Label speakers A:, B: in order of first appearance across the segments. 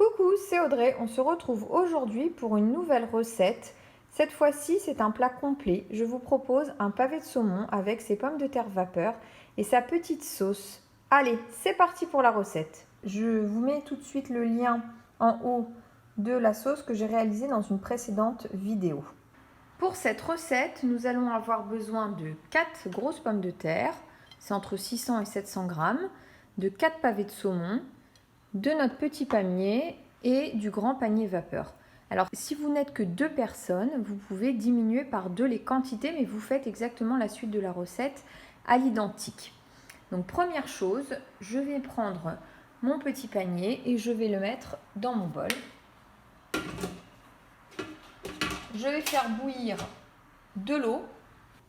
A: Coucou, c'est Audrey. On se retrouve aujourd'hui pour une nouvelle recette. Cette fois-ci, c'est un plat complet. Je vous propose un pavé de saumon avec ses pommes de terre vapeur et sa petite sauce. Allez, c'est parti pour la recette. Je vous mets tout de suite le lien en haut de la sauce que j'ai réalisée dans une précédente vidéo. Pour cette recette, nous allons avoir besoin de 4 grosses pommes de terre, c'est entre 600 et 700 grammes, de 4 pavés de saumon, de notre petit panier et du grand panier vapeur. Alors, si vous n'êtes que 2 personnes, vous pouvez diminuer par 2 les quantités, mais vous faites exactement la suite de la recette à l'identique. Donc, première chose, je vais prendre mon petit panier et je vais le mettre dans mon bol. Je vais faire bouillir de l'eau.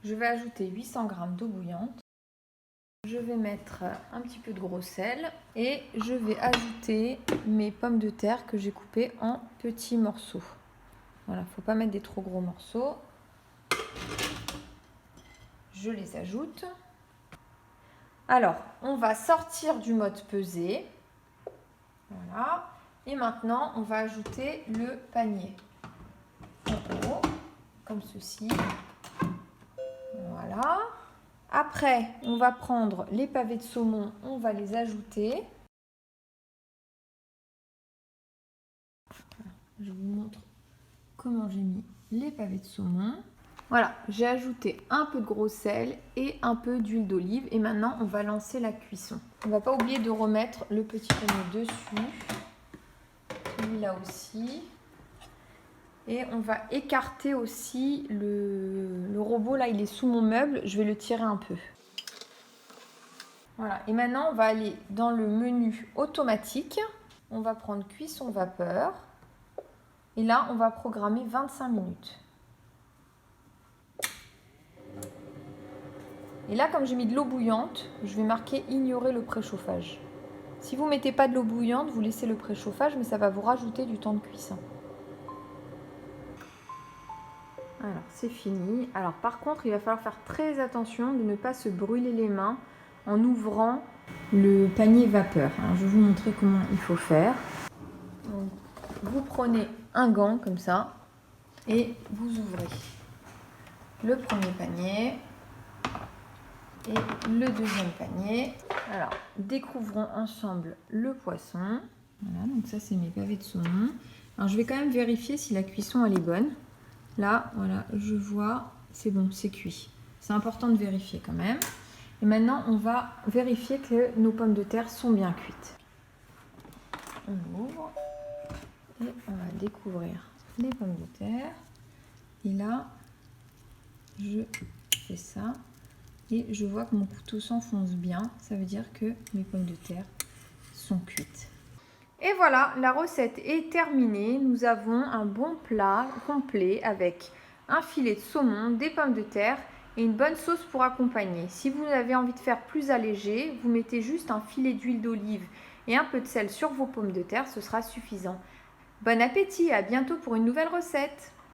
A: Je vais ajouter 800 g d'eau bouillante. Je vais mettre un petit peu de gros sel et je vais ajouter mes pommes de terre que j'ai coupées en petits morceaux. Voilà, il ne faut pas mettre des trop gros morceaux. Je les ajoute. Alors, on va sortir du mode pesée. Voilà. Et maintenant, on va ajouter le panier en haut, comme ceci. Voilà. Après, on va prendre les pavés de saumon, on va les ajouter. Je vous montre comment j'ai mis les pavés de saumon. Voilà, j'ai ajouté un peu de gros sel et un peu d'huile d'olive. Et maintenant, on va lancer la cuisson. On ne va pas oublier de remettre le petit panier dessus. Celui-là aussi. Et on va écarter aussi le robot. Là, il est sous mon meuble. Je vais le tirer un peu. Voilà. Et maintenant, on va aller dans le menu automatique. On va prendre cuisson vapeur. Et là, on va programmer 25 minutes. Et là, comme j'ai mis de l'eau bouillante, je vais marquer ignorer le préchauffage. Si vous ne mettez pas de l'eau bouillante, vous laissez le préchauffage, mais ça va vous rajouter du temps de cuisson. Alors, c'est fini. Alors, par contre, il va falloir faire très attention de ne pas se brûler les mains en ouvrant le panier vapeur. Alors, je vais vous montrer comment il faut faire. Donc, vous prenez un gant comme ça et vous ouvrez le premier panier et le deuxième panier. Alors, découvrons ensemble le poisson. Voilà, donc ça, c'est mes pavés de saumon. Alors, je vais quand même vérifier si la cuisson elle est bonne. Là, voilà, je vois, c'est bon, c'est cuit. C'est important de vérifier quand même. Et maintenant, on va vérifier que nos pommes de terre sont bien cuites. On ouvre et on va découvrir les pommes de terre. Et là, je fais ça et je vois que mon couteau s'enfonce bien. Ça veut dire que mes pommes de terre sont cuites. Et voilà, la recette est terminée. Nous avons un bon plat complet avec un filet de saumon, des pommes de terre et une bonne sauce pour accompagner. Si vous avez envie de faire plus allégé, vous mettez juste un filet d'huile d'olive et un peu de sel sur vos pommes de terre, ce sera suffisant. Bon appétit, à bientôt pour une nouvelle recette.